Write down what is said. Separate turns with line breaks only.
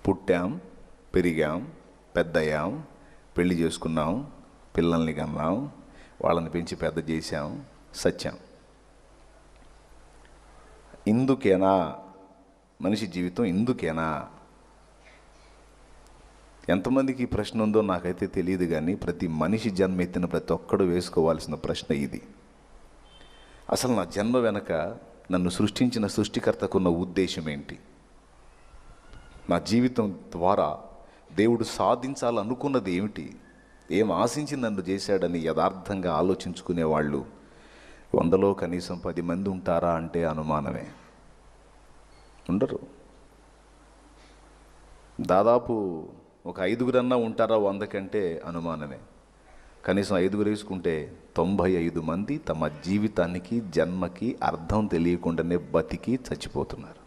పుట్టాం, పెరిగాం, పెద్దయ్యాం, పెళ్లి చేసుకున్నాం, పిల్లల్ని కన్నాం, వాళ్ళని పెంచి పెద్ద చేశాం, సత్యం. ఇందుకేనా మనిషి జీవితం? ఇందుకేనా? ఎంతమందికి ఈ ప్రశ్న ఉందో నాకైతే తెలియదు, కానీ ప్రతి మనిషి జన్మ ఎత్తిన ప్రతి ఒక్కడు వేసుకోవాల్సిన ప్రశ్న ఇది. అసలు నా జన్మ వెనక నన్ను సృష్టించిన సృష్టికర్తకున్న ఉద్దేశం ఏంటి? నా జీవితం ద్వారా దేవుడు సాధించాలనుకున్నది ఏమిటి? ఏం ఆశించి నన్ను చేశాడని యథార్థంగా ఆలోచించుకునే వాళ్ళు 100లో కనీసం 10 మంది ఉంటారా అంటే అనుమానమే. ఉండరు. దాదాపు ఒక 5గురన్నా ఉంటారా 100 కంటే అనుమానమే. కనీసం 5గురు వేసుకుంటే 95 మంది తమ జీవితానికి, జన్మకి అర్థం తెలియకుండానే బతికి చచ్చిపోతున్నారు.